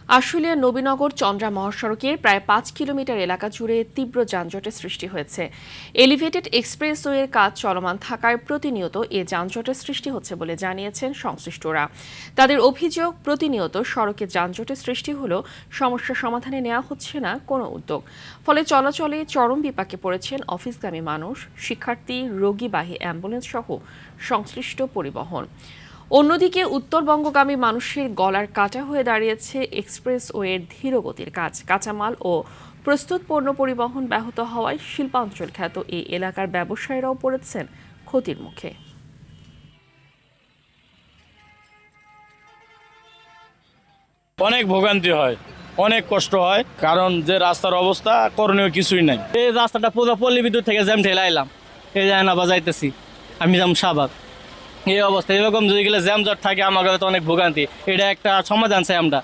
আশুলিয়ার নবীনগর চন্দ্রা মহাসড়কের প্রায় ৫ কিলোমিটার এলাকা জুড়ে তীব্র যানজটের সৃষ্টি হয়েছে। এলিভেটেড এক্সপ্রেসওয়ের কাজ চলমান থাকায় প্রতিনিয়ত এ যানজটের সৃষ্টি হচ্ছে বলে জানিয়েছেন সংশ্লিষ্টরা। তাদের অভিযোগ, প্রতিনিয়ত সড়কে যানজটের সৃষ্টি হলেও সমস্যা সমাধানে নেওয়া হচ্ছে না কোনো উদ্যোগ। ফলে চলাচলে চরম বিপাকে পড়েছেন অফিসগামী মানুষ, শিক্ষার্থী, রোগীবাহী অ্যাম্বুলেন্স সহ সংশ্লিষ্ট পরিবহন। অন্যদিকে উত্তরবঙ্গগামী মানুষের গলার কাটা হয়ে দাঁড়িয়েছে এক্সপ্রেসওয়ের ধীরগতির কাজ। কাঁচামাল ও প্রস্তুত পণ্য পরিবহন ব্যাহত হওয়ায় শিল্পাঞ্চল খ্যাত এই এলাকার ব্যবসায়ীরাও পড়েছেন ক্ষতির মুখে। অনেক ভোগান্তি হয়, অনেক কষ্ট হয়, কারণ যে রাস্তার অবস্থা করণীয় কিছুই নাই। এই রাস্তাটা পুরো পল্লী বিদ্যুৎ থেকে জ্যাম ঠেলে আইলাম, এই যায় না বাজাইতেছি, আমি যাম শাহবাগ। এই অবস্থা এরকম যদি গেলে জ্যাম জট থাকে, আমার কাছে তো অনেক ভোগান্তি। এটা একটা সমাধান চাই আমরা।